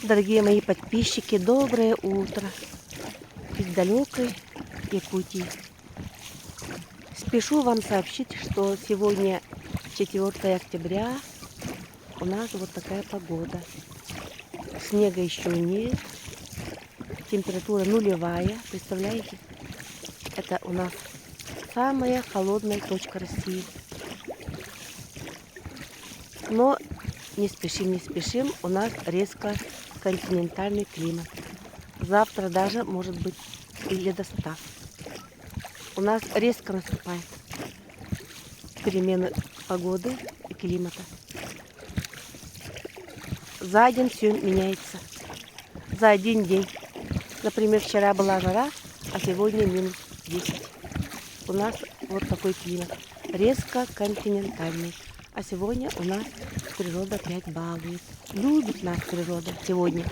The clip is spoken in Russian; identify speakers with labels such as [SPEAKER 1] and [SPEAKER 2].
[SPEAKER 1] Дорогие мои подписчики, доброе утро из далекой Якутии. Спешу вам сообщить, что сегодня 4 октября у нас вот такая погода. Снега еще нет, температура нулевая, представляете? Это у нас самая холодная точка России. Но не спешим, у нас резко континентальный климат. Завтра даже может быть и ледостав. У нас резко наступает перемены погоды и климата. За день все меняется. За один день. Например, вчера была жара, а сегодня минус 10. У нас вот такой климат. Резко континентальный. А сегодня у нас природа опять балует. Любит нас природа сегодня.